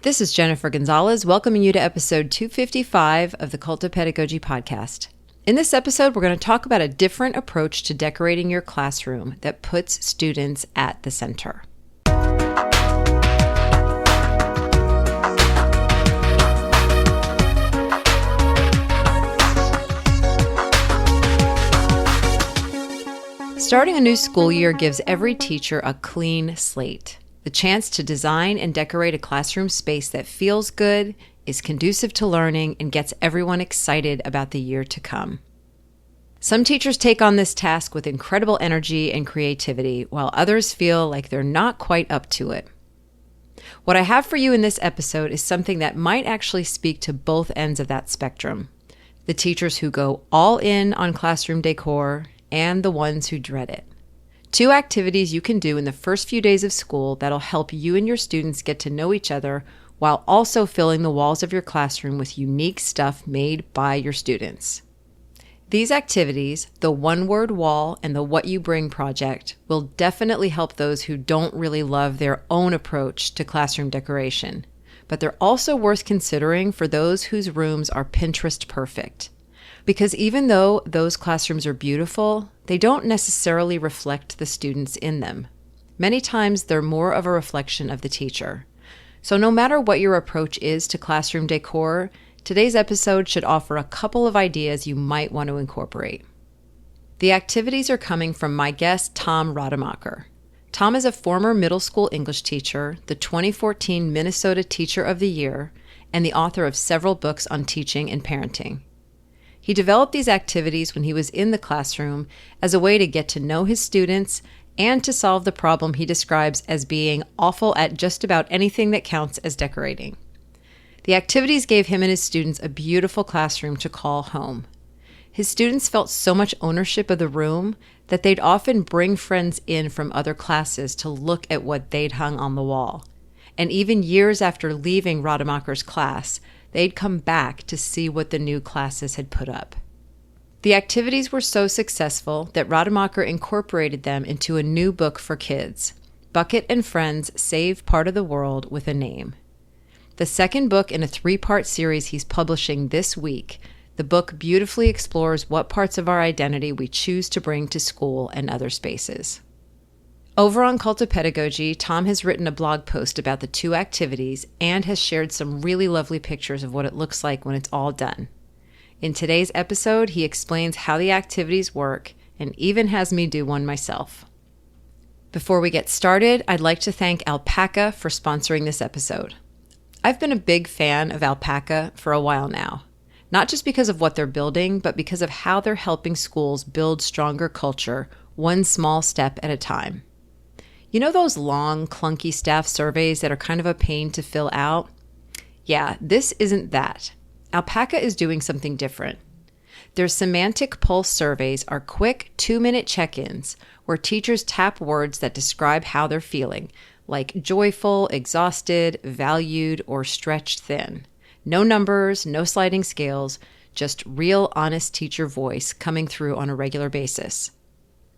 This is Jennifer Gonzalez, welcoming you to episode 255 of the Cult of Pedagogy podcast. In this episode, we're going to talk about a different approach to decorating your classroom that puts students at the center. Starting a new school year gives every teacher a clean slate. The chance to design and decorate a classroom space that feels good, is conducive to learning, and gets everyone excited about the year to come. Some teachers take on this task with incredible energy and creativity, while others feel like they're not quite up to it. What I have for you in this episode is something that might actually speak to both ends of that spectrum. The teachers who go all in on classroom decor and the ones who dread it. 2 activities you can do in the first few days of school that'll help you and your students get to know each other while also filling the walls of your classroom with unique stuff made by your students. These activities, the one-word wall and the What You Bring project, will definitely help those who don't really love their own approach to classroom decoration. But they're also worth considering for those whose rooms are Pinterest perfect. Because even though those classrooms are beautiful, they don't necessarily reflect the students in them. Many times they're more of a reflection of the teacher. So no matter what your approach is to classroom decor, today's episode should offer a couple of ideas you might want to incorporate. The activities are coming from my guest, Tom Rodmacher. Tom is a former middle school English teacher, the 2014 Minnesota Teacher of the Year, and the author of several books on teaching and parenting. He developed these activities when he was in the classroom as a way to get to know his students and to solve the problem he describes as being awful at just about anything that counts as decorating. The activities gave him and his students a beautiful classroom to call home. His students felt so much ownership of the room that they'd often bring friends in from other classes to look at what they'd hung on the wall. And even years after leaving Rademacher's class, they'd come back to see what the new classes had put up. The activities were so successful that Rademacher incorporated them into a new book for kids, Bucket and Friends Save Part of the World with a Name. The second book in a 3-part series he's publishing this week, the book beautifully explores what parts of our identity we choose to bring to school and other spaces. Over on Cult of Pedagogy, Tom has written a blog post about the 2 activities and has shared some really lovely pictures of what it looks like when it's all done. In today's episode, he explains how the activities work and even has me do one myself. Before we get started, I'd like to thank Alpaca for sponsoring this episode. I've been a big fan of Alpaca for a while now, not just because of what they're building, but because of how they're helping schools build stronger culture, one small step at a time. You know those long, clunky staff surveys that are kind of a pain to fill out? Yeah, this isn't that. Alpaca is doing something different. Their semantic pulse surveys are quick 2-minute check-ins where teachers tap words that describe how they're feeling, like joyful, exhausted, valued, or stretched thin. No numbers, no sliding scales, just real, honest teacher voice coming through on a regular basis.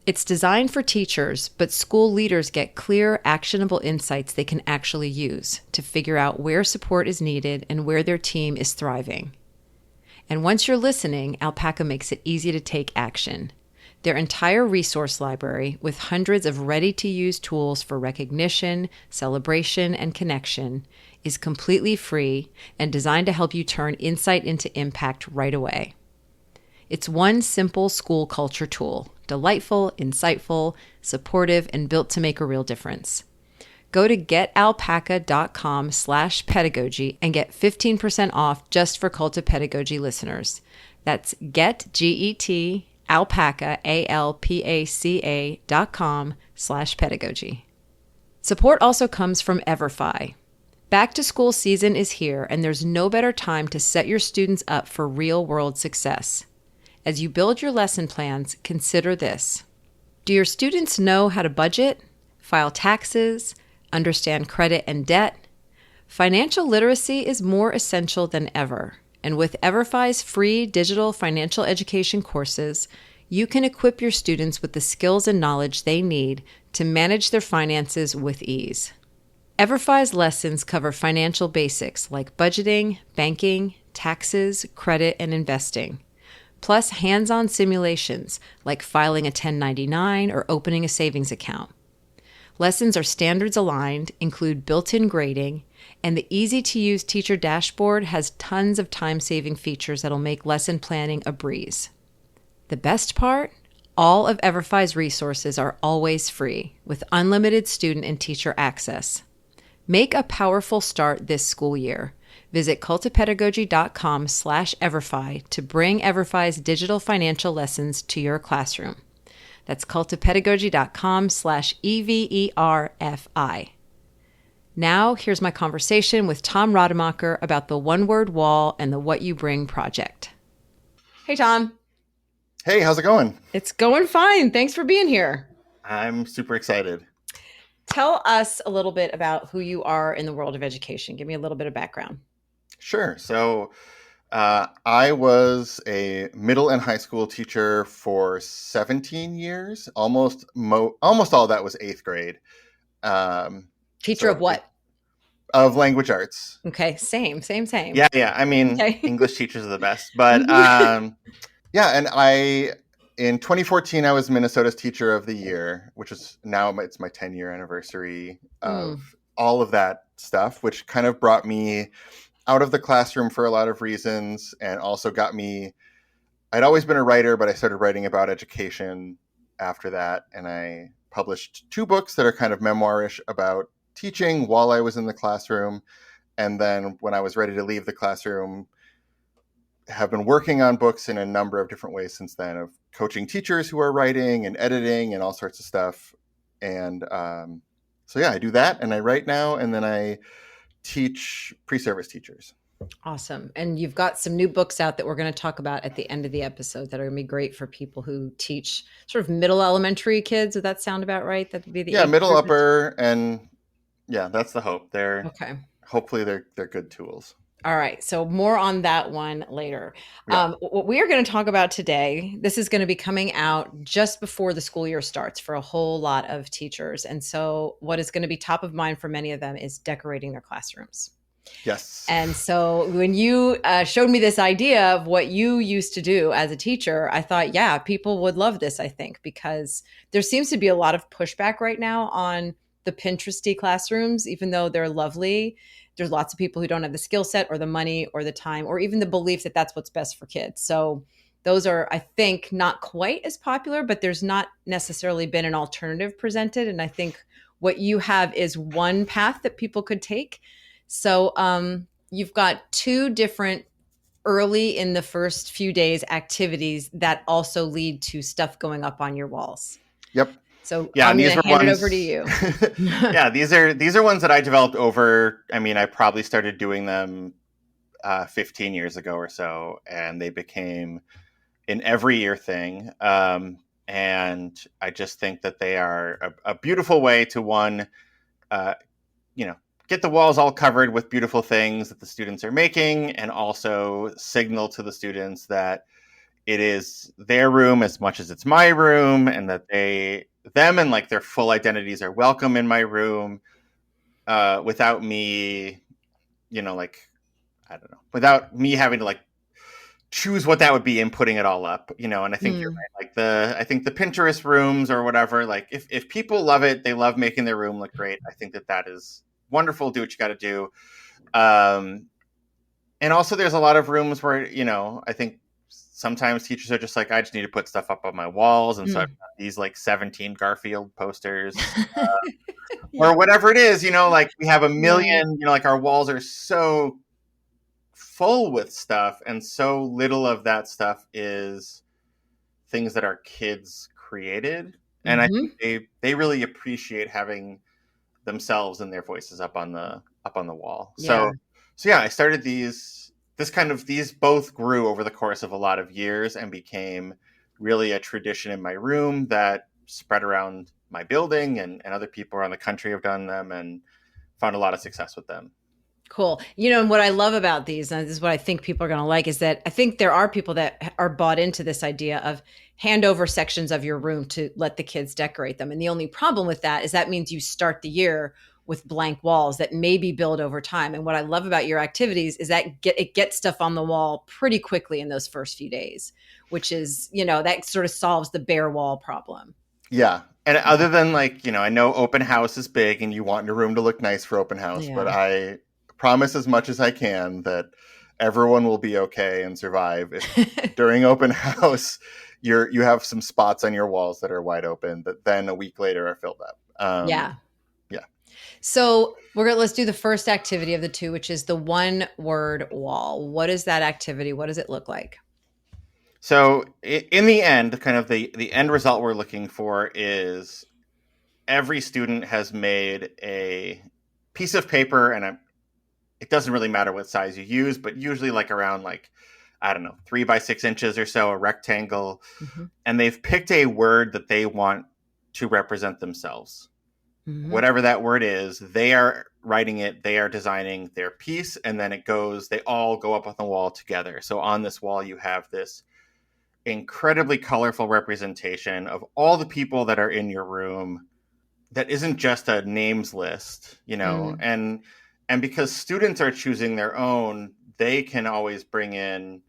It's designed for teachers, but school leaders get clear, actionable insights they can actually use to figure out where support is needed and where their team is thriving. And once you're listening, Alpaca makes it easy to take action. Their entire resource library, with hundreds of ready-to-use tools for recognition, celebration, and connection, is completely free and designed to help you turn insight into impact right away. It's one simple school culture tool, delightful, insightful, supportive, and built to make a real difference. Go to getalpaca.com/pedagogy and get 15% off just for Cult of Pedagogy listeners. That's getalpaca, alpaca.com/pedagogy. Support also comes from Everfi. Back to school season is here, and there's no better time to set your students up for real-world success. As you build your lesson plans, consider this. Do your students know how to budget, file taxes, understand credit and debt? Financial literacy is more essential than ever, and with Everfi's free digital financial education courses, you can equip your students with the skills and knowledge they need to manage their finances with ease. EverFi's lessons cover financial basics like budgeting, banking, taxes, credit, and investing, plus hands-on simulations like filing a 1099 or opening a savings account. Lessons are standards aligned, include built-in grading, and the easy-to-use teacher dashboard has tons of time-saving features that'll make lesson planning a breeze. The best part? All of EverFi's resources are always free, with unlimited student and teacher access. Make a powerful start this school year. Visit cultapedagogy.com/EverFi to bring EverFi's digital financial lessons to your classroom. That's cultapedagogy.com/EverFi. Now, here's my conversation with Tom Rademacher about the one-word wall and the What You Bring project. Hey, Tom. Hey, how's it going? It's going fine. Thanks for being here. I'm super excited. Tell us a little bit about who you are in the world of education. Give me a little bit of background. Sure. So I was a middle and high school teacher for 17 years. Almost all of that was 8th grade. Teacher of what? Of language arts. Okay. Same. Yeah. I mean, okay. English teachers are the best. But yeah, and in 2014, I was Minnesota's Teacher of the Year, which is now it's my 10-year anniversary of all of that stuff, which kind of brought me out of the classroom for a lot of reasons, and also got me, I'd always been a writer, but I started writing about education after that, and I published 2 books that are kind of memoirish about teaching while I was in the classroom. And then when I was ready to leave the classroom, have been working on books in a number of different ways since then, of coaching teachers who are writing and editing and all sorts of stuff. And so yeah, I do that, and I write now, and then I teach pre-service teachers. Awesome. And you've got some new books out that we're going to talk about at the end of the episode that are going to be great for people who teach sort of middle elementary kids. Would that sound about right? That would be the middle upper, and yeah, that's the hope. Okay. Hopefully they're good tools. All right. So more on that one later. Yeah. What we are going to talk about today, this is going to be coming out just before the school year starts for a whole lot of teachers. And so what is going to be top of mind for many of them is decorating their classrooms. Yes. And so when you showed me this idea of what you used to do as a teacher, I thought, yeah, people would love this, I think, because there seems to be a lot of pushback right now on the Pinteresty classrooms, even though they're lovely. There's lots of people who don't have the skill set or the money or the time or even the belief that that's what's best for kids. So those are, I think, not quite as popular, but there's not necessarily been an alternative presented. And I think what you have is one path that people could take. So you've got 2 different early in the first few days activities that also lead to stuff going up on your walls. Yep. So yeah, I'm going to hand it over to you. Yeah, these are ones that I developed over, I mean, I probably started doing them 15 years ago or so, and they became an every year thing. And I just think that they are a beautiful way to, one, get the walls all covered with beautiful things that the students are making, and also signal to the students that it is their room as much as it's my room, and that them and like their full identities are welcome in my room, without me, without me having to like choose what that would be and putting it all up, and I think you're right. Like I think the Pinterest rooms or whatever, like if people love it, they love making their room look great. I think that is wonderful. Do what you got to do. And also there's a lot of rooms where, I think sometimes teachers are just like, I just need to put stuff up on my walls. And so I've got these like 17 Garfield posters or whatever it is, like we have a million, like our walls are so full with stuff, and so little of that stuff is things that our kids created. And I think they really appreciate having themselves and their voices up on the wall. Yeah. So yeah, I started these both grew over the course of a lot of years and became really a tradition in my room that spread around my building, and other people around the country have done them and found a lot of success with them. Cool. And what I love about these, and this is what I think people are going to like, is that I think there are people that are bought into this idea of hand over sections of your room to let the kids decorate them. And the only problem with that is that means you start the year with blank walls that maybe build over time. And what I love about your activities is that it gets stuff on the wall pretty quickly in those first few days, which is, that sort of solves the bare wall problem. Yeah. And other than like, I know open house is big and you want your room to look nice for open house, but I promise as much as I can that everyone will be okay and survive if during open house you have some spots on your walls that are wide open that then a week later are filled up. Yeah. So let's do the first activity of the two, which is the 1-word wall. What is that activity? What does it look like? So in the end, kind of the end result we're looking for is every student has made a piece of paper, and it doesn't really matter what size you use, but usually like around 3 by 6 inches or so, a rectangle. Mm-hmm. And they've picked a word that they want to represent themselves. Mm-hmm. Whatever that word is, they are writing it, they are designing their piece, and then they all go up on the wall together. So on this wall, you have this incredibly colorful representation of all the people that are in your room that isn't just a names list, and because students are choosing their own, they can always bring in,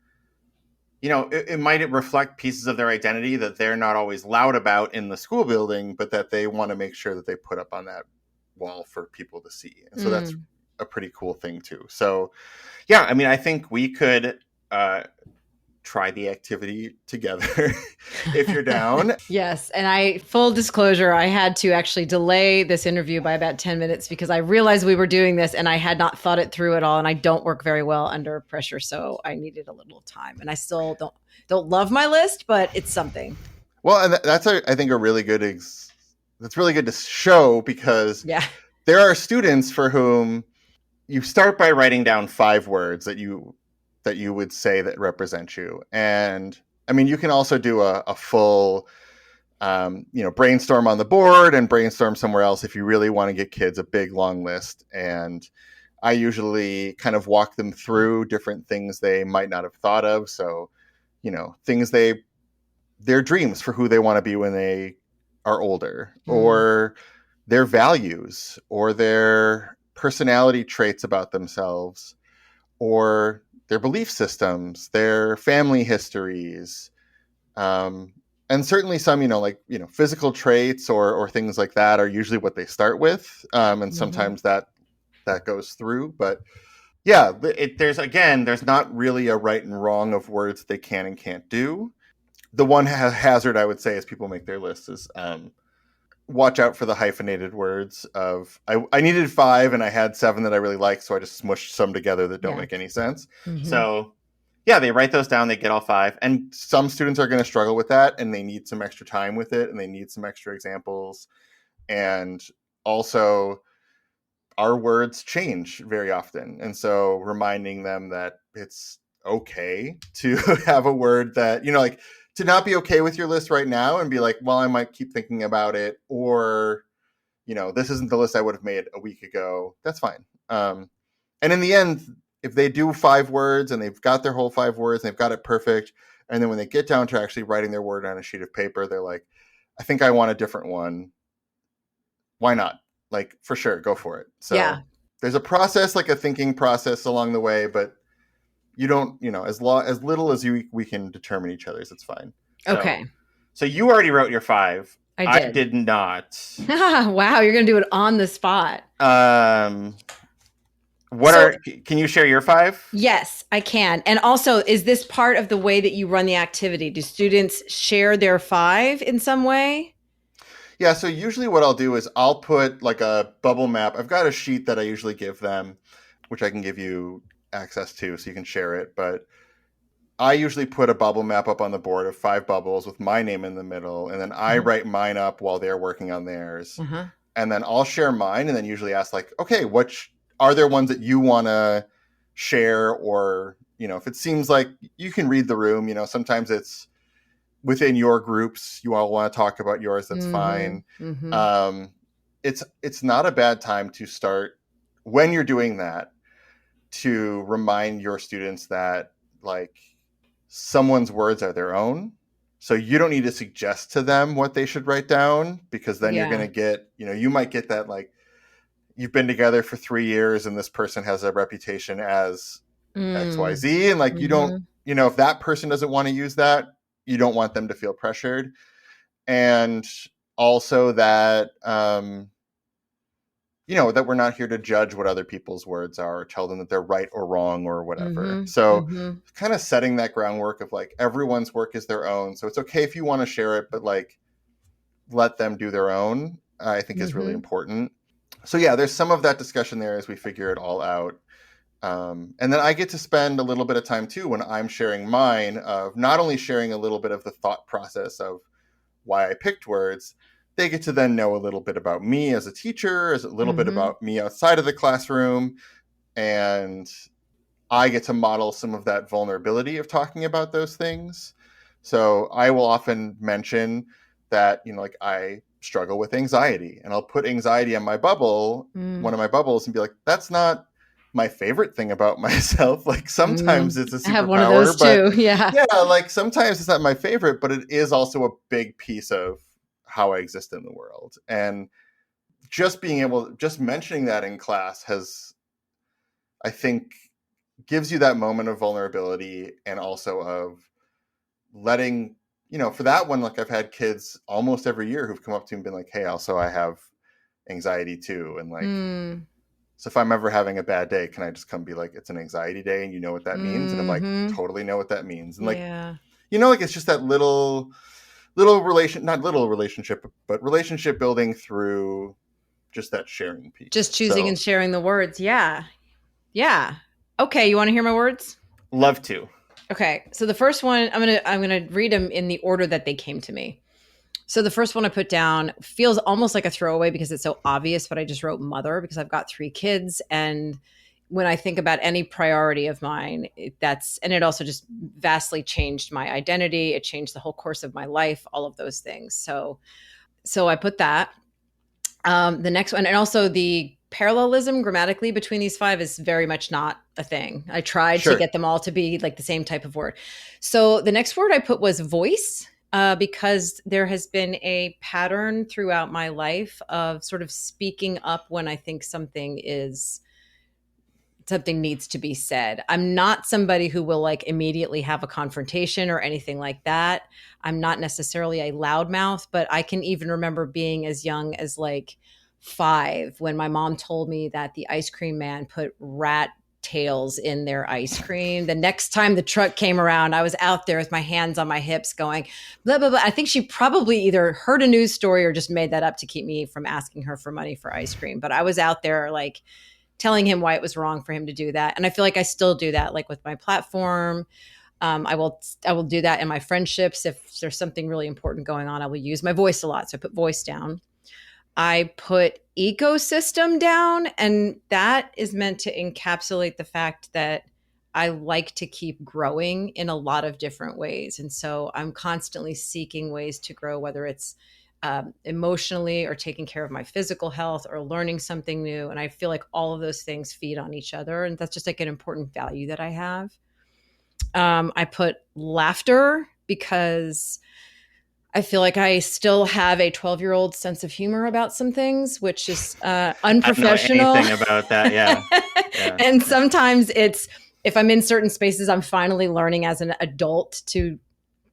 it might reflect pieces of their identity that they're not always loud about in the school building, but that they want to make sure that they put up on that wall for people to see. And so that's a pretty cool thing too. So yeah, I mean, I think we could, try the activity together if you're down. Yes. And full disclosure, I had to actually delay this interview by about 10 minutes because I realized we were doing this and I had not thought it through at all. And I don't work very well under pressure. So I needed a little time, and I still don't love my list, but it's something. Well, and that's I think a really good, that's really good to show, because there are students for whom you start by writing down 5 words that you would say that represent you. And I mean, you can also do a full, brainstorm on the board and brainstorm somewhere else if you really want to get kids a big, long list. And I usually kind of walk them through different things they might not have thought of. So, things their dreams for who they want to be when they are older, or their values, or their personality traits about themselves, or their belief systems, their family histories, and certainly some, physical traits or things like that are usually what they start with. And sometimes that goes through, but yeah, there's not really a right and wrong of words they can and can't do. The one hazard I would say as people make their lists is, watch out for the hyphenated words of, I needed 5 and I had 7 that I really liked, so I just smushed some together that don't make any sense. Mm-hmm. So yeah, they write those down, they get all 5. And some students are going to struggle with that, and they need some extra time with it, and they need some extra examples. And also, our words change very often. And so reminding them that it's okay to have a word that, to not be okay with your list right now and be like, well, I might keep thinking about it, or, this isn't the list I would have made a week ago. That's fine. And in the end, if they do 5 words and they've got their whole 5 words and they've got it perfect, and then when they get down to actually writing their word on a sheet of paper, they're like, I think I want a different one. Why not? Like, for sure, go for it. So there's a process, like a thinking process along the way, but you don't, as little as we can determine each other's, it's fine. Okay. So you already wrote your 5. I did not. Wow, you're going to do it on the spot. Can you share your 5? Yes, I can. And also, is this part of the way that you run the activity? Do students share their 5 in some way? Yeah, so usually what I'll do is I'll put like a bubble map. I've got a sheet that I usually give them, which I can give you access to so you can share it. But I usually put a bubble map up on the board of 5 bubbles with my name in the middle. And then I write mine up while they're working on theirs. And then I'll share mine, and then usually ask like, okay, are there ones that you want to share? Or, if it seems like you can read the room, sometimes it's within your groups, you all want to talk about yours, that's fine. It's not a bad time to start, when you're doing that, to remind your students that like someone's words are their own. So you don't need to suggest to them what they should write down, because then you're going to get, you might get that like, you've been together for 3 years and this person has a reputation as Mm. XYZ. And like, you don't, Mhm. if that person doesn't want to use that, you don't want them to feel pressured. And also that, that we're not here to judge what other people's words are or tell them that they're right or wrong or whatever. Mhm. So Mhm. kind of setting that groundwork of like everyone's work is their own. So it's okay if you want to share it, but like let them do their own, I think is really Mhm. important. So yeah, there's some of that discussion there as we figure it all out. And then I get to spend a little bit of time too when I'm sharing mine of not only sharing a little bit of the thought process of why I picked words, they get to then know a little bit about me as a teacher, as a little bit Mhm. about me outside of the classroom. And I get to model some of that vulnerability of talking about those things. So I will often mention that, like I struggle with anxiety and I'll put anxiety on my bubble, Mm. one of my bubbles, and be like, that's not my favorite thing about myself. Like sometimes Mm. it's a I have one of those superpower, but too. Yeah. yeah, like sometimes it's not my favorite, but it is also a big piece of how I exist in the world. And just mentioning that in class has, I think, gives you that moment of vulnerability and also of letting, for that one, like I've had kids almost every year who've come up to me and been like, hey, also I have anxiety too. And like, Mm. so if I'm ever having a bad day, can I just come be like, it's an anxiety day and you know what that means? And I'm like, Mhm. totally know what that means. And like, Yeah. like it's just that not little relationship, but relationship building through just that sharing Just piece. choosing and So sharing the words. Yeah. Yeah. Okay, you want to hear my words? love to. Okay. So the first one, I'm going to read them in the order that they came to me. So the first one I put down feels almost like a throwaway because it's so obvious, but I just wrote mother because I've got 3 kids. And when I think about any priority of mine, and it also just vastly changed my identity. It changed the whole course of my life, all of those things. So I put that. The next one, and also the parallelism grammatically between these 5 is very much not a thing. I tried to Sure. get them all to be like the same type of word. So the next word I put was voice, because there has been a pattern throughout my life of sort of speaking up when I think something needs to be said. I'm not somebody who will like immediately have a confrontation or anything like that. I'm not necessarily a loudmouth, but I can even remember being as young as like 5 when my mom told me that the ice cream man put rat tails in their ice cream. The next time the truck came around, I was out there with my hands on my hips going, blah, blah, blah. I think she probably either heard a news story or just made that up to keep me from asking her for money for ice cream. But I was out there like telling him why it was wrong for him to do that. And I feel like I still do that, like with my platform. I will do that in my friendships. If there's something really important going on, I will use my voice a lot. So I put voice down. I put ecosystem down, and that is meant to encapsulate the fact that I like to keep growing in a lot of different ways. And so I'm constantly seeking ways to grow, whether it's emotionally or taking care of my physical health or learning something new. And I feel like all of those things feed on each other. And that's just like an important value that I have. I put laughter because I feel like I still have a 12-year-old sense of humor about some things, which is I don't know unprofessional. anything about that. Yeah. Yeah. And sometimes if I'm in certain spaces, I'm finally learning as an adult to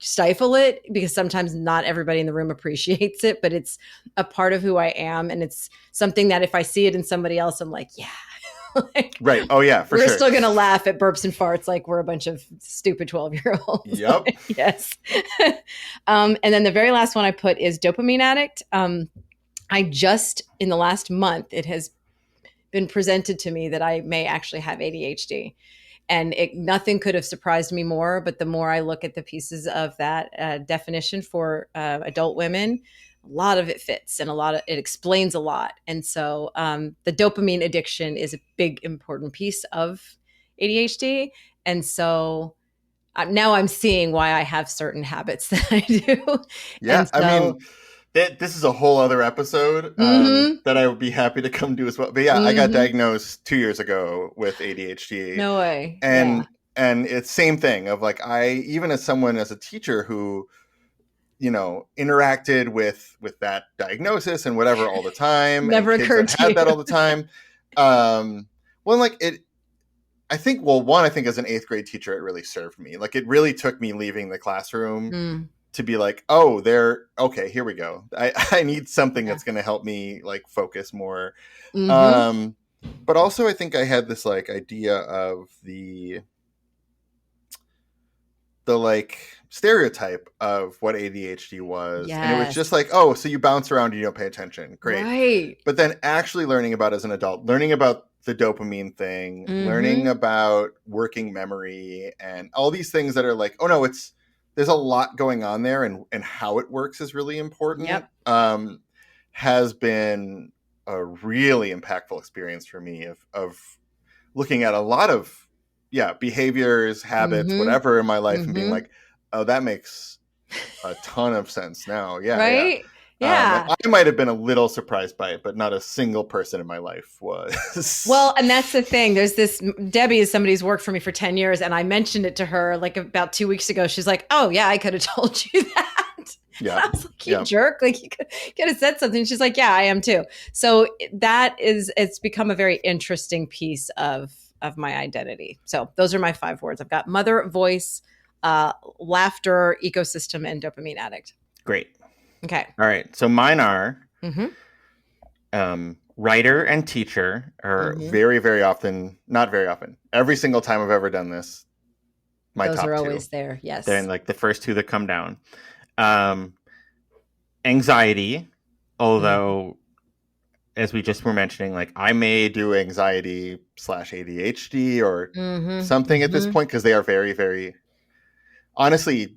stifle it because sometimes not everybody in the room appreciates it, but it's a part of who I am. And it's something that if I see it in somebody else, I'm like, yeah, like Right. Oh yeah, for we're sure. still going to laugh at burps and farts like we're a bunch of stupid 12-year-olds. Yep. Yes. And then the very last one I put is dopamine addict. I just, in the last month, it has been presented to me that I may actually have ADHD. And nothing could have surprised me more. But the more I look at the pieces of that definition for adult women, a lot of it fits and it explains a lot. And so the dopamine addiction is a big, important piece of ADHD. And so now I'm seeing why I have certain habits that I do. Yeah. And I so, mean, this is a whole other episode mm-hmm, that I would be happy to come do as well. But yeah, I got mm-hmm, diagnosed 2 years ago with ADHD, no way. Yeah. and it's same thing of like I even as someone as a teacher who interacted with that diagnosis and whatever all the time, Never and kids occurred that to had you. that all the time. Well, like it, I think as an 8th grade teacher, it really served me. Like it really took me leaving the classroom to be like, oh, okay, here we go. I need something that's going to help me like focus more. But also I think I had this like idea of the like stereotype of what ADHD was. Yes. And it was just like, oh, so you bounce around and you don't pay attention. Great. Right. But then actually learning about as an adult, learning about the dopamine thing, learning about working memory and all these things that are like, oh no, there's a lot going on there, and how it works is really important. Yep. Has been a really impactful experience for me of looking at a lot of behaviors, habits, whatever in my life, and being like, oh, that makes a ton of sense now. Yeah. Right. Yeah. I might have been a little surprised by it, but not a single person in my life was. Well, and that's the thing. There's this, Debbie is somebody who's worked for me for 10 years. And I mentioned it to her like about 2 weeks ago. She's like, oh yeah, I could have told you that. Yeah. I was like, you jerk. Like you could have said something. She's like, yeah, I am too. So it's become a very interesting piece of my identity. So those are my 5 words. I've got mother, voice, laughter, ecosystem, and dopamine addict. Great. Okay. All right. So mine are writer and teacher are very, very often, not very often, every single time I've ever done this, those top 2 are always there. Yes. They're like the first 2 that come down. Anxiety, although as we just were mentioning, like I may do anxiety / ADHD or something at this point, because they are very, very, honestly,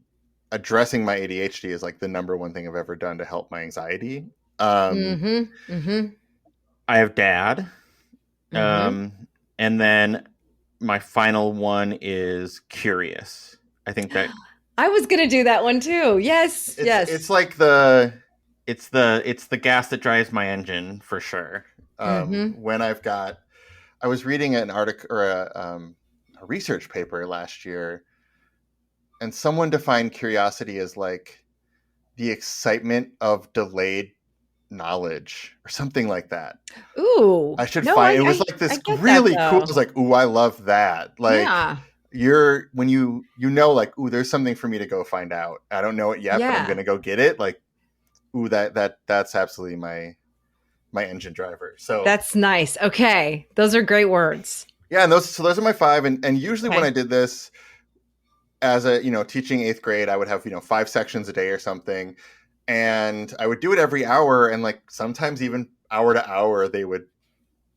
addressing my ADHD is like the number one thing I've ever done to help my anxiety. I have dad. And then my final one is curious. I think that I was going to do that one too. Yes. It's like it's the gas that drives my engine for sure. When I was reading an article or a research paper last year, and someone defined curiosity as like the excitement of delayed knowledge or something like that. Ooh, I should find it was like this really cool. It was like, ooh, I love that. Like when you like, ooh, there's something for me to go find out. I don't know it yet, but I'm gonna go get it. Like, ooh, that's absolutely my engine driver. So that's nice. Okay, those are great words. Yeah, and those are my 5. And usually when I did this as a teaching 8th grade, I would have 5 sections a day or something, and I would do it every hour, and like sometimes even hour to hour they would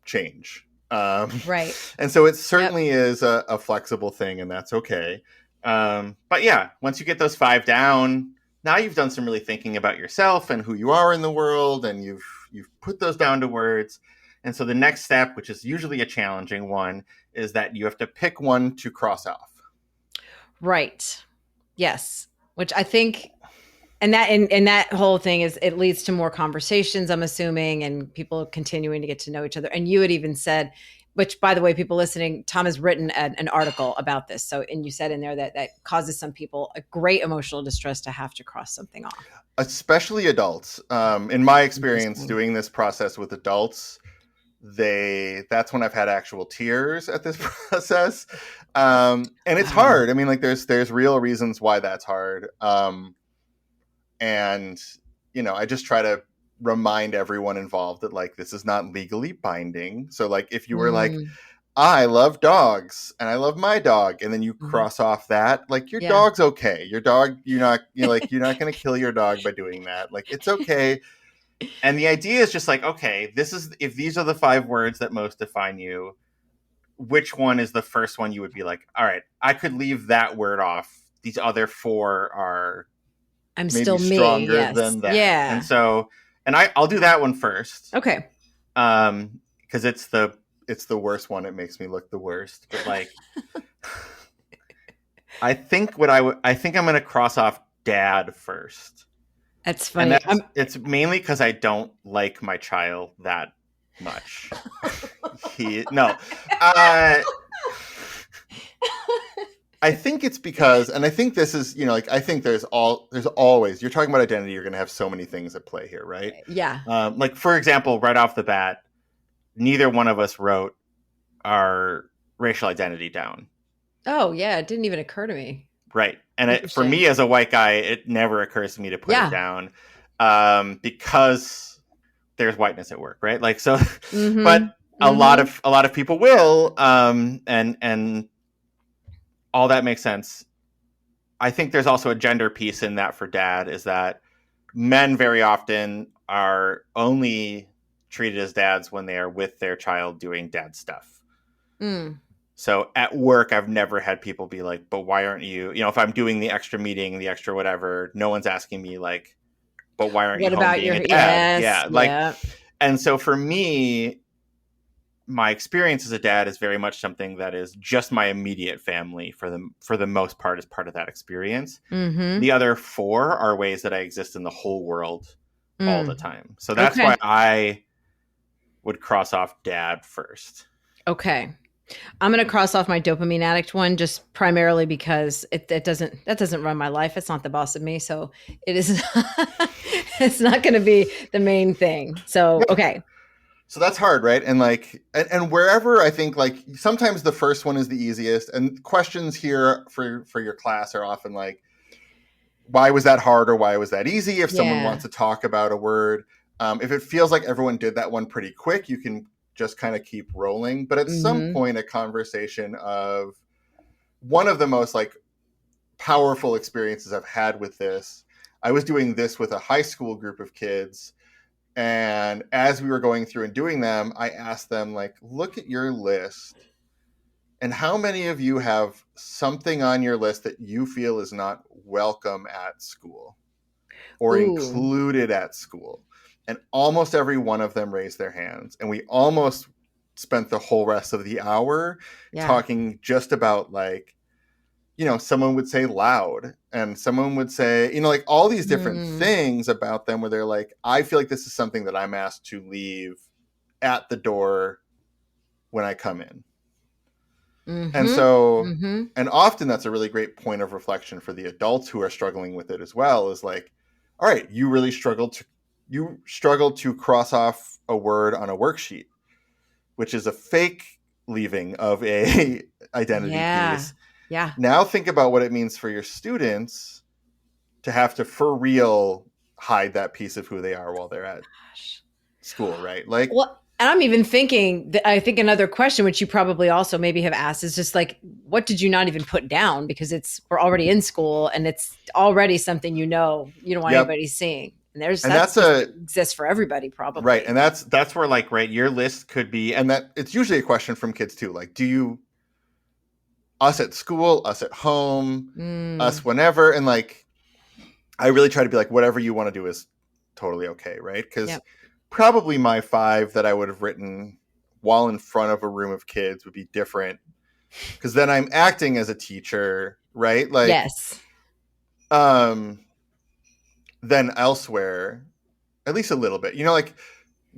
change. Right. And so it certainly is a flexible thing, and that's okay. But yeah, once you get those 5 down, now you've done some really thinking about yourself and who you are in the world, and you've put those down to words. And so the next step, which is usually a challenging one, is that you have to pick one to cross off. Right. Yes. Which I think, and that whole thing is, it leads to more conversations, I'm assuming, and people continuing to get to know each other. And you had even said, which by the way, people listening, Tom has written an article about this. So, and you said in there that causes some people a great emotional distress to have to cross something off. Especially adults. In my experience doing this process with adults, that's when I've had actual tears at this process. And it's hard. I mean, like there's real reasons why that's hard. And I just try to remind everyone involved that like this is not legally binding. So like if you were like, I love dogs and I love my dog, and then you cross off that, like your dog's okay. Your dog, you're not going to kill your dog by doing that. Like it's okay. And the idea is just like, okay, if these are the 5 words that most define you, which one is the first one you would be like, all right, I could leave that word off. These other 4 are I'm maybe still stronger than that. Yeah. And so, I'll do that one first. Okay. Because it's the worst one. It makes me look the worst. But like, I think I'm going to cross off dad first. That's funny. It's mainly because I don't like my child that much. I I think it's because, and I think this is, like, I think there's always, you're talking about identity, you're going to have so many things at play here, right? Yeah. Like, for example, right off the bat, neither one of us wrote our racial identity down. Oh, yeah. It didn't even occur to me. Right. And for me as a white guy, it never occurs to me to put it down because there's whiteness at work, right? Like, so, but a lot of people will, and all that makes sense. I think there's also a gender piece in that for dad, is that men very often are only treated as dads when they are with their child doing dad stuff. So at work, I've never had people be like, but why aren't you, if I'm doing the extra meeting, the extra whatever, no one's asking me like, but why aren't you home being a dad? Yes, yeah. And so for me, my experience as a dad is very much something that is just my immediate family for the most part, as part of that experience. The other 4 are ways that I exist in the whole world all the time. So that's why I would cross off dad first. Okay. I'm going to cross off my dopamine addict one, just primarily because that doesn't run my life. It's not the boss of me. So it is, it's not going to be the main thing. So, okay. So that's hard, right? And like, and wherever, I think, like, sometimes the first one is the easiest, and questions here for your class are often like, why was that hard or why was that easy? If someone wants to talk about a word, if it feels like everyone did that one pretty quick, you can just kind of keep rolling. But at some point, a conversation of one of the most like powerful experiences I've had with this, I was doing this with a high school group of kids. And as we were going through and doing them, I asked them, like, look at your list. And how many of you have something on your list that you feel is not welcome at school or included at school? And almost every one of them raised their hands. And we almost spent the whole rest of the hour talking just about, like, someone would say loud, and someone would say, like, all these different things about them where they're like, I feel like this is something that I'm asked to leave at the door when I come in. And so, and often that's a really great point of reflection for the adults who are struggling with it as well, is like, all right, you really struggled to cross off a word on a worksheet, which is a fake leaving of a identity piece. Yeah. Now think about what it means for your students to have to, for real, hide that piece of who they are while they're at school, right? Like, well, and I'm even thinking that I think another question, which you probably also maybe have asked, is just like, what did you not even put down? Because we're already in school and it's already something you don't want anybody seeing. And that exists for everybody probably. Right. And that's where, like, right, your list could be, and that it's usually a question from kids too. Like, do you, us at school, us at home, us whenever, and like, I really try to be like, whatever you want to do is totally okay, right? Because probably my 5 that I would have written while in front of a room of kids would be different, because then I'm acting as a teacher, right? Like, yes. Then elsewhere, at least a little bit, like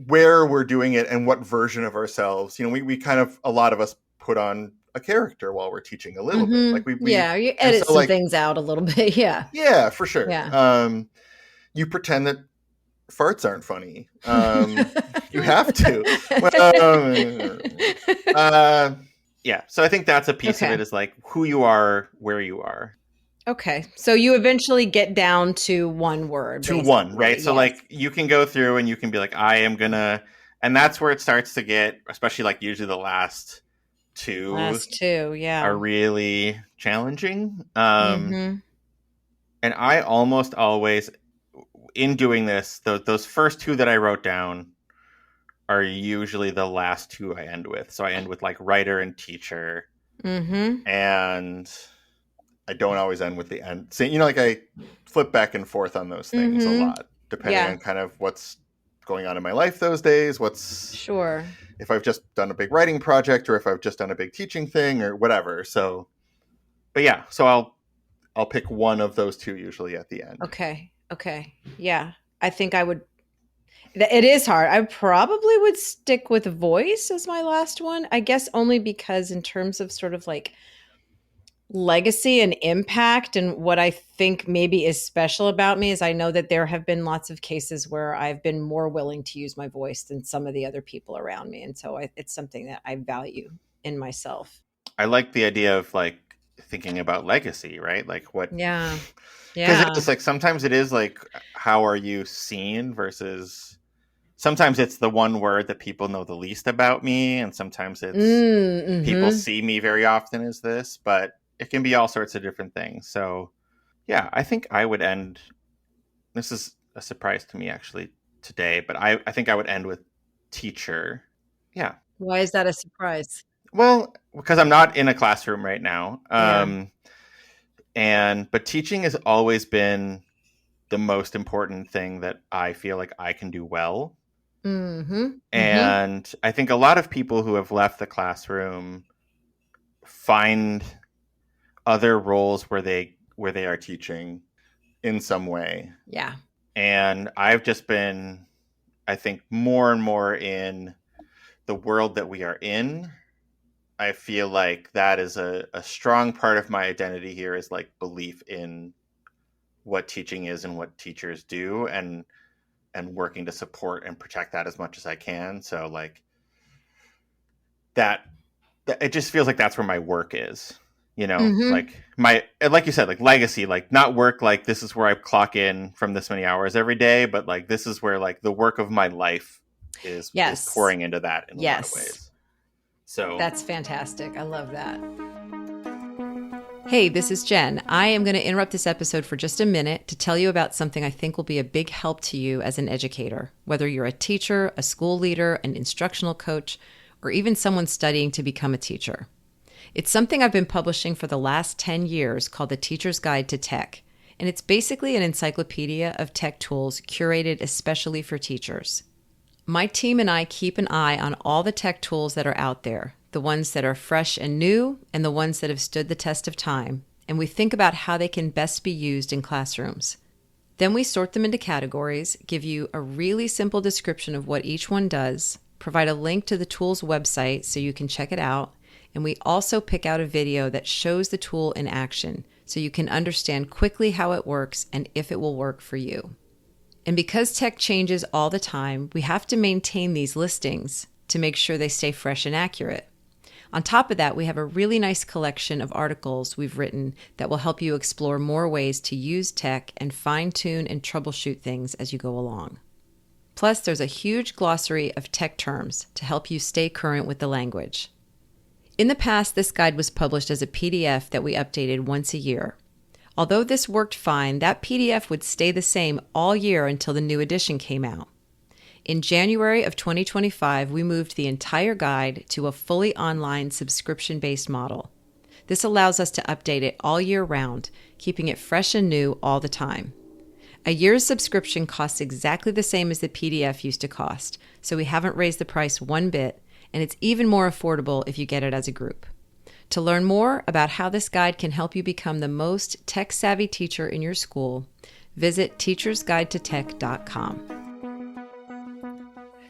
where we're doing it and what version of ourselves, we kind of, a lot of us put on a character while we're teaching a little bit. Like you edit some things out a little bit. Yeah, for sure. You pretend that farts aren't funny. You have to. So I think that's a piece of it, is like who you are, where you are. Okay. So you eventually get down to one word. To one, right? So like you can go through and you can be like, I am gonna, and that's where it starts to get, especially like usually the last two are really challenging. And I almost always, in doing this, those first 2 that I wrote down are usually the last 2 I end with. So I end with like writer and teacher. And I don't always end with the end. So, like, I flip back and forth on those things a lot, depending on kind of what's going on in my life those days. If I've just done a big writing project or if I've just done a big teaching thing or whatever. So, but yeah, so I'll pick one of those 2 usually at the end. Okay. Yeah. I think I would, it is hard. I probably would stick with voice as my last one, I guess, only because in terms of sort of like legacy and impact. And what I think maybe is special about me is I know that there have been lots of cases where I've been more willing to use my voice than some of the other people around me. And so it's something that I value in myself. I like the idea of like thinking about legacy, right? Like what, Yeah. because Yeah. it's like sometimes it is like, how are you seen versus sometimes it's the one word that people know the least about me. And sometimes it's people Mm-hmm. see me very often as this, but it can be all sorts of different things. So yeah, I think I would end. This is a surprise to me actually today, but I think I would end with teacher. Yeah. Why is that a surprise? Well, because I'm not in a classroom right now. Yeah. And but teaching has always been the most important thing that I feel like I can do well. Mm-hmm. Mm-hmm. And I think a lot of people who have left the classroom find other roles where they are teaching in some way. Yeah. And I've just been, I think, more and more in the world that we are in. I feel like that is a strong part of my identity here is like belief in what teaching is and what teachers do and working to support and protect that as much as I can. So like that it just feels like that's where my work is. You know, Mm-hmm. like my like you said, like legacy, like not work like this is where I clock in from this many hours every day, but like this is where like the work of my life is Yes. pouring into that in a lot of Yes. ways. So That's fantastic. I love that. Hey, this is Jen. I am going to interrupt this episode for just a minute to tell you about something I think will be a big help to you as an educator, whether you're a teacher, a school leader, an instructional coach, or even someone studying to become a teacher. It's something I've been publishing for the last 10 years called The Teacher's Guide to Tech, and it's basically an encyclopedia of tech tools curated especially for teachers. My team and I keep an eye on all the tech tools that are out there, the ones that are fresh and new, and the ones that have stood the test of time, and we think about how they can best be used in classrooms. Then we sort them into categories, give you a really simple description of what each one does, provide a link to the tool's website so you can check it out, and we also pick out a video that shows the tool in action so you can understand quickly how it works and if it will work for you. And because tech changes all the time, we have to maintain these listings to make sure they stay fresh and accurate. On top of that, we have a really nice collection of articles we've written that will help you explore more ways to use tech and fine-tune and troubleshoot things as you go along. Plus, there's a huge glossary of tech terms to help you stay current with the language. In the past, this guide was published as a PDF that we updated once a year. Although this worked fine, that PDF would stay the same all year until the new edition came out. In January of 2025, we moved the entire guide to a fully online subscription-based model. This allows us to update it all year round, keeping it fresh and new all the time. A year's subscription costs exactly the same as the PDF used to cost, so we haven't raised the price one bit, and it's even more affordable if you get it as a group. To learn more about how this guide can help you become the most tech-savvy teacher in your school, visit teachersguidetotech.com.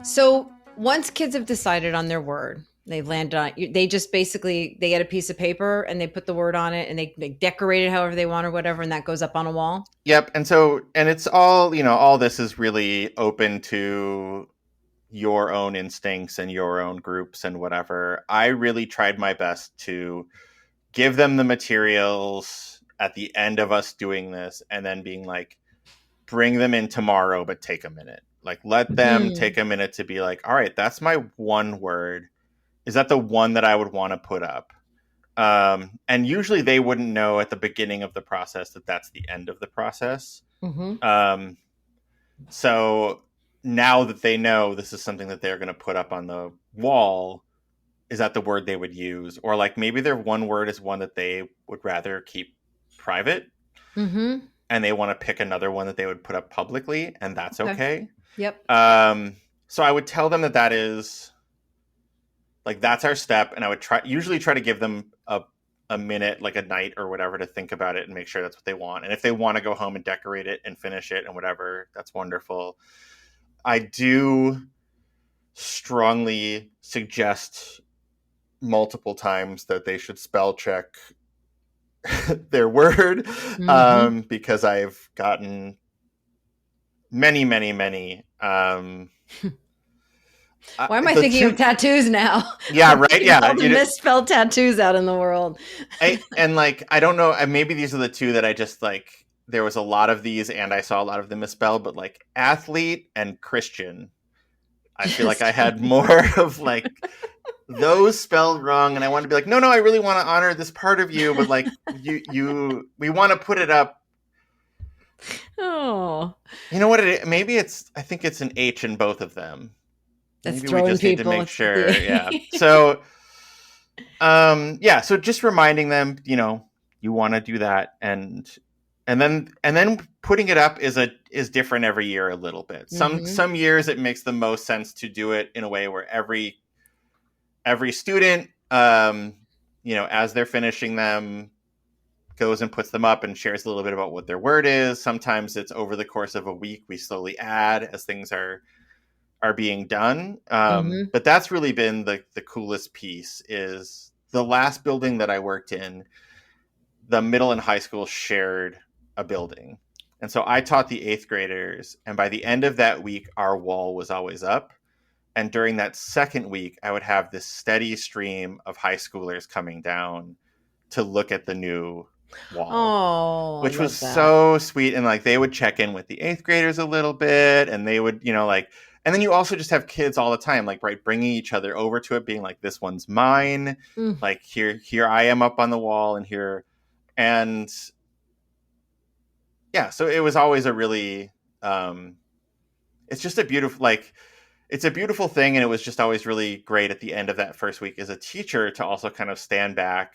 So once kids have decided on their word, they've landed on it, they just basically, they get a piece of paper and they put the word on it and they decorate it however they want or whatever, and that goes up on a wall. yep, and so and it's all, you know, all this is really open to your own instincts and your own groups and whatever. I really tried my best to give them the materials at the end of us doing this and then being like, bring them in tomorrow, but take a minute. Like, let them take a minute to be like, all right, that's my one word. Is that the one that I would want to put up? And usually they wouldn't know at the beginning of the process that that's the end of the process. Mm-hmm. So now that they know this is something that they're going to put up on the wall, is that the word they would use? Or like maybe their one word is one that they would rather keep private. Mm-hmm. And they want to pick another one that they would put up publicly, and that's okay. Yep. So I would tell them that that is like that's our step, and I would usually try to give them a minute, like a night or whatever, to think about it and make sure that's what they want. And if they want to go home and decorate it and finish it and whatever, that's wonderful. I do strongly suggest multiple times that they should spell check their word, Mm-hmm. because I've gotten many, many, many. Why am I The thinking of two, tattoos now? yeah, I'm right, thinking of yeah. all the misspelled tattoos out in the world. And like I don't know, maybe these are the two that I just like. There was a lot of these, and I saw a lot of them misspelled. But like athlete and Christian, I feel like I Just had more of like those spelled wrong, and I wanted to be like, no, no, I really want to honor this part of you, but like we want to put it up. oh, You know what? Maybe it's. I think it's an H in both of them. that's Maybe we throwing just need to people. make sure. Yeah. So, yeah. So just reminding them, you want to do that, and then putting it up is different every year a little bit. Some hmm some years it makes the most sense to do it in a way where every student, as they're finishing them, goes and puts them up and shares a little bit about what their word is. Sometimes it's over the course of a week. We slowly add as things are being done. hmm But that's really been the coolest piece is the last building that I worked in, the middle and high school shared a building. And so I taught the eighth graders. And by the end of that week, our wall was always up. And during that second week, I would have this steady stream of high schoolers coming down to look at the new wall, Oh, I which was love that. so sweet. And like they would check in with the eighth graders a little bit, and they would, like, and then you also just have kids all the time, like, right, bringing each other over to it, being like, this one's mine. Mm. Like here I am up on the wall, and here, and yeah, so it was always a really, it's just a beautiful, like, it's a beautiful thing. And it was just always really great at the end of that first week as a teacher to also kind of stand back.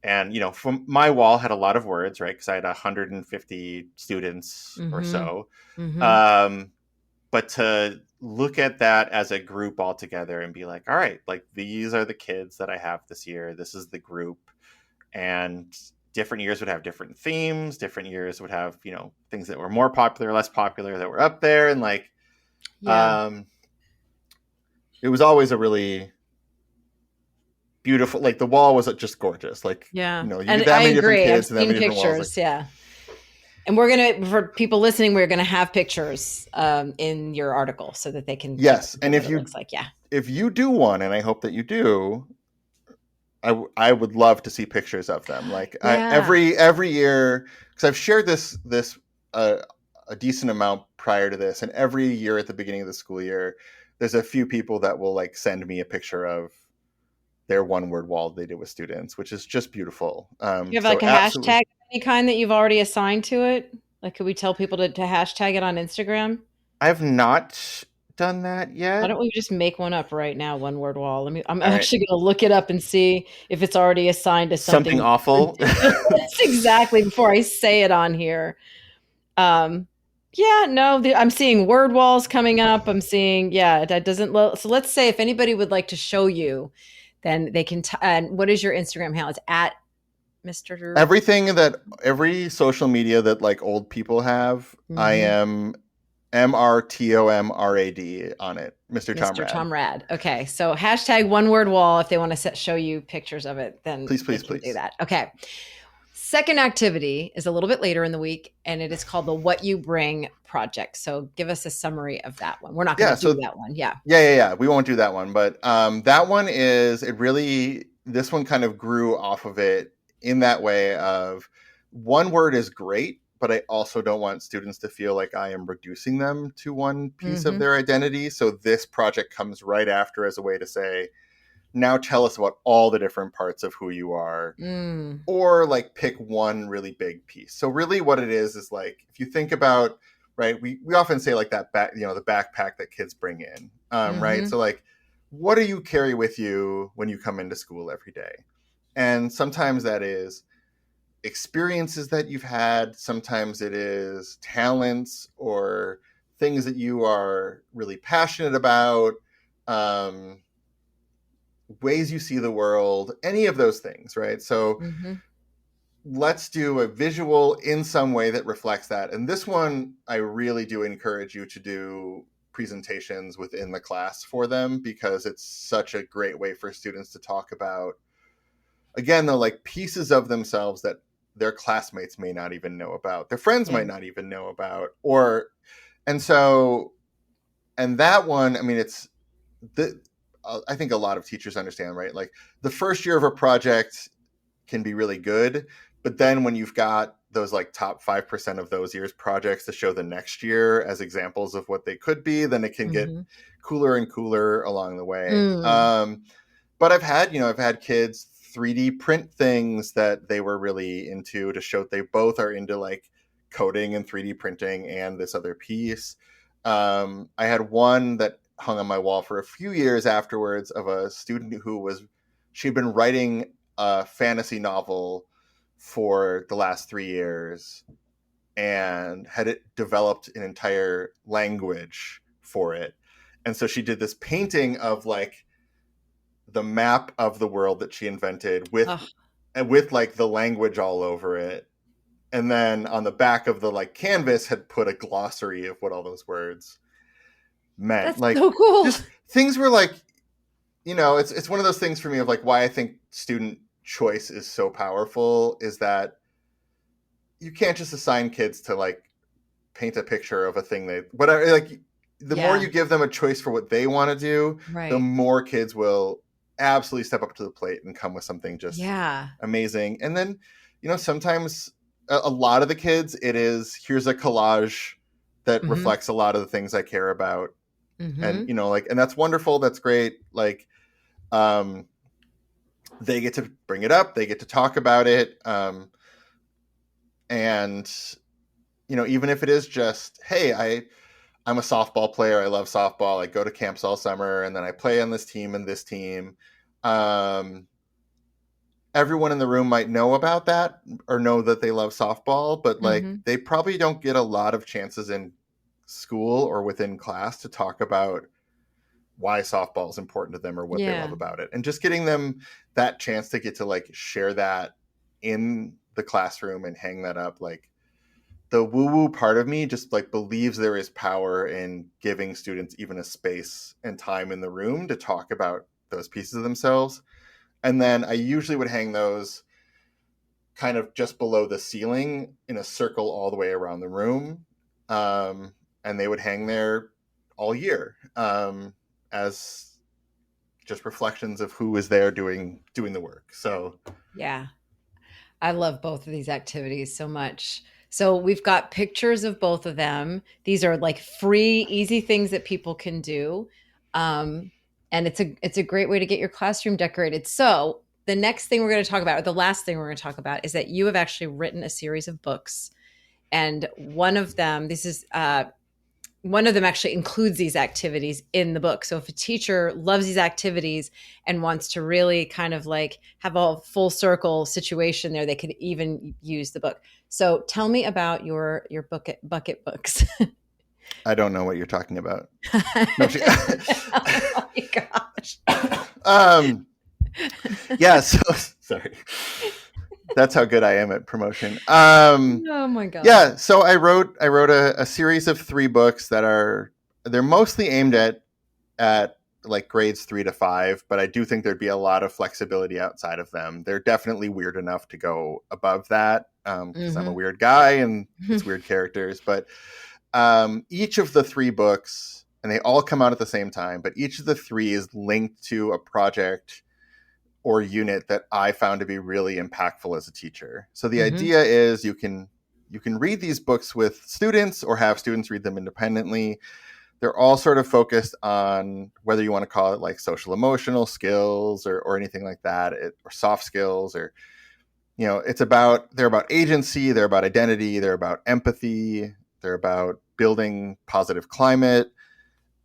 And, from my wall had a lot of words, right? Because I had 150 students or hmm so. hmm Um, but to look at that as a group all together and be like, all right, like these are the kids that I have this year. This is the group. And different years would have different themes. Different years would have, things that were more popular, less popular, that were up there. And like, Yeah. um, it was always a really beautiful, like the wall was just gorgeous. Like, Yeah. you And get that I many different agree. I've kids and that seen many different walls. Like, pictures. Yeah. And for people listening, we're going to have pictures in your article so that they can take a yes. look at And what it looks like. Yeah. if you do one, and I hope that you do, I would love to see pictures of them. Like Yeah. every year, because I've shared this a decent amount prior to this, and every year at the beginning of the school year, there's a few people that will like send me a picture of their one word wall they did with students, which is just beautiful. Do you have So like a absolutely, hashtag of any kind that you've already assigned to it? Like, could we tell people to hashtag it on Instagram? I've not done that Why yet. don't we just make one up right now? One word wall. I'm All right, actually going to look it up and see if it's already assigned to something something awful. ridiculous. Exactly before I say it on here. Um, yeah, no, I'm seeing word walls coming up. I'm seeing, yeah, that doesn't. So let's say if anybody would like to show you, then they can. And what is your Instagram handle? It's at Mr. Every social media that like old people have, I Mhm. am MRTOMRAD on it, Mr. Tom Mr. Rad. Tom Rad. Okay, so hashtag one word wall. If they want to show you pictures of it, then Please, they please, can do please. that. Okay. Second activity is a little bit later in the week, and it is called the What You Bring project. So give us a summary of that one. We're not going Yeah. to do So that one. Yeah. yeah. We won't do that one, but that one this one kind of grew off of it in that way of one word is great, but I also don't want students to feel like I am reducing them to one piece of hmm their identity. So this project comes right after as a way to say, now tell us about all the different parts of who you are, Mm. or like pick one really big piece. So really what it is like, if you think about, right, we often say like that the backpack that kids bring in, right? hmm So like, what do you carry with you when you come into school every day? And sometimes that is experiences that you've had. Sometimes it is talents or things that you are really passionate about, um, ways you see the world, any of those things, right? So hmm let's do a visual in some way that reflects that. And this one, I really do encourage you to do presentations within the class for them, because it's such a great way for students to talk about again, though, like pieces of themselves that their classmates may not even know about, their friends Yeah. might not even know about, or, and so, and that one, I mean, it's the, I think a lot of teachers understand, right? Like the first year of a project can be really good, but then when you've got those like top 5% of those year's projects to show the next year as examples of what they could be, then it can get Mm-hmm. cooler and cooler along the way. Mm. But I've had kids 3D print things that they were really into to show they both are into like coding and 3D printing and this other piece. I had one that hung on my wall for a few years afterwards of a student she'd been writing a fantasy novel for the last 3 years and had it developed an entire language for it. And so she did this painting of like the map of the world that she invented with like the language all over it. And then on the back of the like canvas had put a glossary of what all those words meant. That's Like so cool. just things were like, it's one of those things for me of like why I think student choice is so powerful is that you can't just assign kids to like paint a picture of a thing whatever, like the more you give them a choice for what they want to do, the Right. more kids will absolutely step up to the plate and come with something just Yeah. amazing. And then, sometimes a lot of the kids, it is, here's a collage that Mm-hmm. reflects a lot of the things I care about. And, Mm-hmm. like, and that's wonderful. That's great. Like, they get to bring it up. They get to talk about it. And, even if it is just, hey, I'm a softball player. I love softball. I go to camps all summer and then I play on this team and this team. Everyone in the room might know about that or know that they love softball, but like Mm-hmm. they probably don't get a lot of chances in school or within class to talk about why softball is important to them or what they love Yeah. about it. And just getting them that chance to get to like share that in the classroom and hang that up, like the woo-woo part of me just like believes there is power in giving students even a space and time in the room to talk about those pieces of themselves. And then I usually would hang those kind of just below the ceiling in a circle all the way around the room. And they would hang there all year as just reflections of who is there doing the work. So Yeah. I love both of these activities so much. So we've got pictures of both of them. These are like free, easy things that people can do. Um, and it's a great way to get your classroom decorated. So the next thing we're going to talk about, or the last thing we're going to talk about, is that you have actually written a series of books. And one of them actually includes these activities in the book. So if a teacher loves these activities and wants to really kind of like have a full circle situation there, they could even use the book. So tell me about your bucket books. I don't know what you're talking about. No, Oh my gosh. Yeah, so sorry. That's how good I am at promotion. Oh my god. Yeah, so I wrote a series of 3 books they're mostly aimed at like grades 3 to 5, but I do think there'd be a lot of flexibility outside of them. They're definitely weird enough to go above that because I'm a weird guy and it's weird characters. But each of the 3 books, and they all come out at the same time, but each of the 3 is linked to a project or unit that I found to be really impactful as a teacher. So the idea is you can read these books with students or have students read them independently. They're all sort of focused on whether you want to call it like social emotional skills or anything like that, or soft skills, or they're about agency, they're about identity, they're about empathy, they're about building positive climate.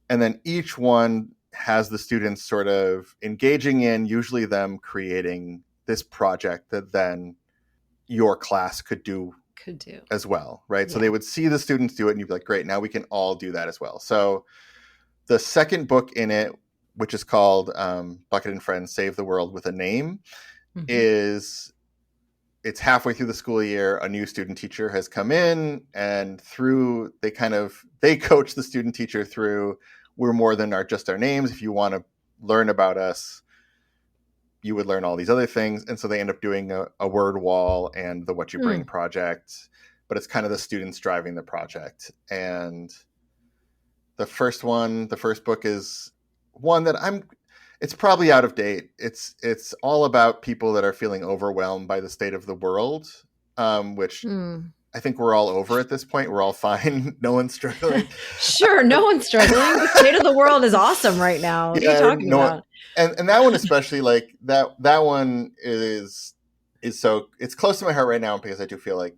And then each one has the students sort of engaging in, usually them creating this project that then your class could do as well, right? Yeah. So they would see the students do it and you'd be like, great, now we can all do that as well. So the second book in it, which is called Bucket and Friends Save the World with a Name, it's halfway through the school year. A new student teacher has come in, and they coach the student teacher through, we're more than just our names. If you want to learn about us, you would learn all these other things. And so they end up doing a word wall and the What You Bring project, but it's kind of the students driving the project. And the first book is one that it's probably out of date. It's all about people that are feeling overwhelmed by the state of the world, which I think we're all over at this point. We're all fine. No one's struggling. Sure, no one's struggling. The state of the world is awesome right now. What are you talking about? And that one especially, like that one is so, it's close to my heart right now because I do feel like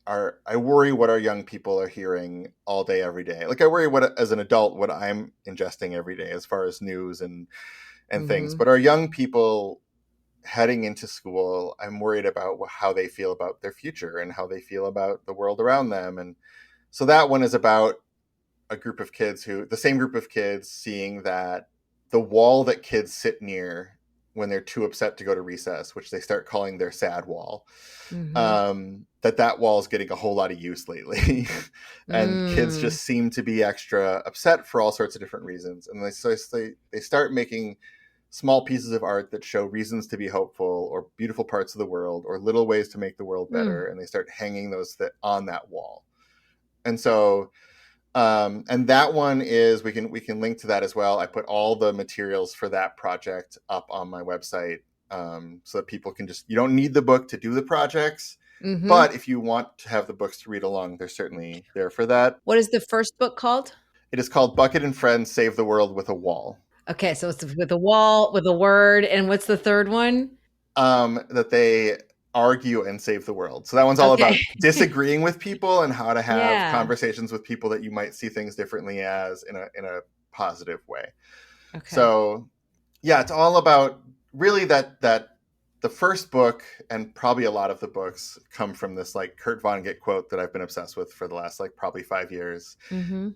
I worry what our young people are hearing all day, every day. Like I worry as an adult, what I'm ingesting every day as far as news and things. But our young people heading into school, I'm worried about how they feel about their future and how they feel about the world around them. And so that one is about the same group of kids seeing that the wall that kids sit near when they're too upset to go to recess, which they start calling their sad wall, that wall is getting a whole lot of use lately. And kids just seem to be extra upset for all sorts of different reasons. And they start making small pieces of art that show reasons to be hopeful or beautiful parts of the world or little ways to make the world better. And they start hanging those on that wall. And so, and that one is, we can link to that as well. I put all the materials for that project up on my website, so that people can you don't need the book to do the projects, but if you want to have the books to read along, they're certainly there for that. What is the first book called? It is called Bucket and Friends Save the World with a Wall. Okay, so it's with a wall, with a word, and what's the third one? That they argue and save the world. So that one's all about disagreeing with people and how to have conversations with people that you might see things differently as in a positive way. Okay. So yeah, it's all about really that the first book, and probably a lot of the books come from this like Kurt Vonnegut quote that I've been obsessed with for the last like probably 5 years,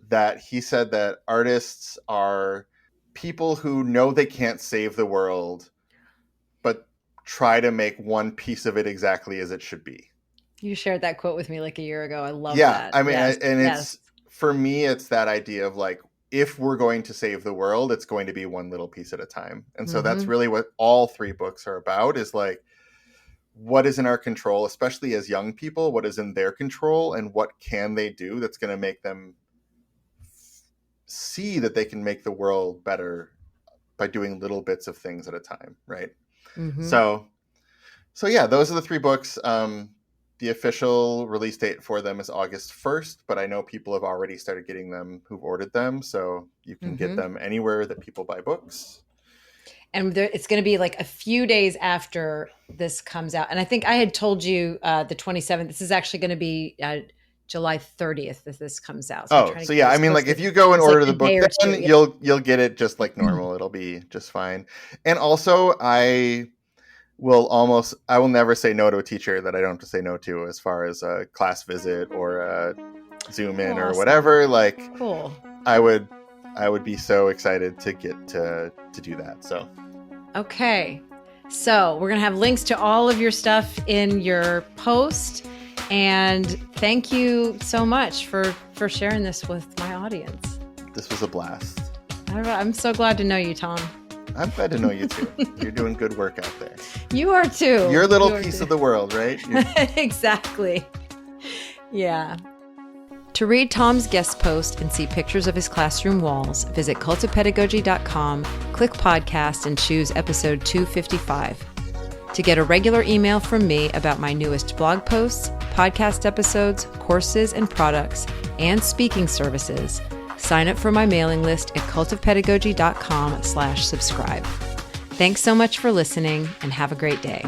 that he said that artists are people who know they can't save the world, but try to make one piece of it exactly as it should be. You shared that quote with me like a year ago. I love that. I mean, it's, for me, it's that idea of like, if we're going to save the world, it's going to be one little piece at a time. And so that's really what all three books are about, is like, what is in our control, especially as young people, what is in their control, and what can they do that's going to make them see that they can make the world better by doing little bits of things at a time. Right. So yeah, those are the three books. The official release date for them is August 1st, but I know people have already started getting them who've ordered them. So you can get them anywhere that people buy books. And it's going to be like a few days after this comes out. And I think I had told you the 27th. This is actually going to be July 30th that this comes out. So yeah, I mean, like if you go and order the book, then you'll get it just like normal. It'll be just fine. And also, I will never say no to a teacher that I don't have to say no to, as far as a class visit or a Zoom in or whatever. Like, cool. I would be so excited to get to do that. So, okay. So we're going to have links to all of your stuff in your post. And thank you so much for sharing this with my audience. This was a blast. I'm so glad to know you, Tom. I'm glad to know you too. You're doing good work out there. You are too. Your little piece of the world, right? Exactly. Yeah. To read Tom's guest post and see pictures of his classroom walls, visit cultofpedagogy.com, click podcast, and choose episode 255. To get a regular email from me about my newest blog posts, podcast episodes, courses and products, and speaking services, sign up for my mailing list at cultofpedagogy.com/subscribe. Thanks so much for listening, and have a great day.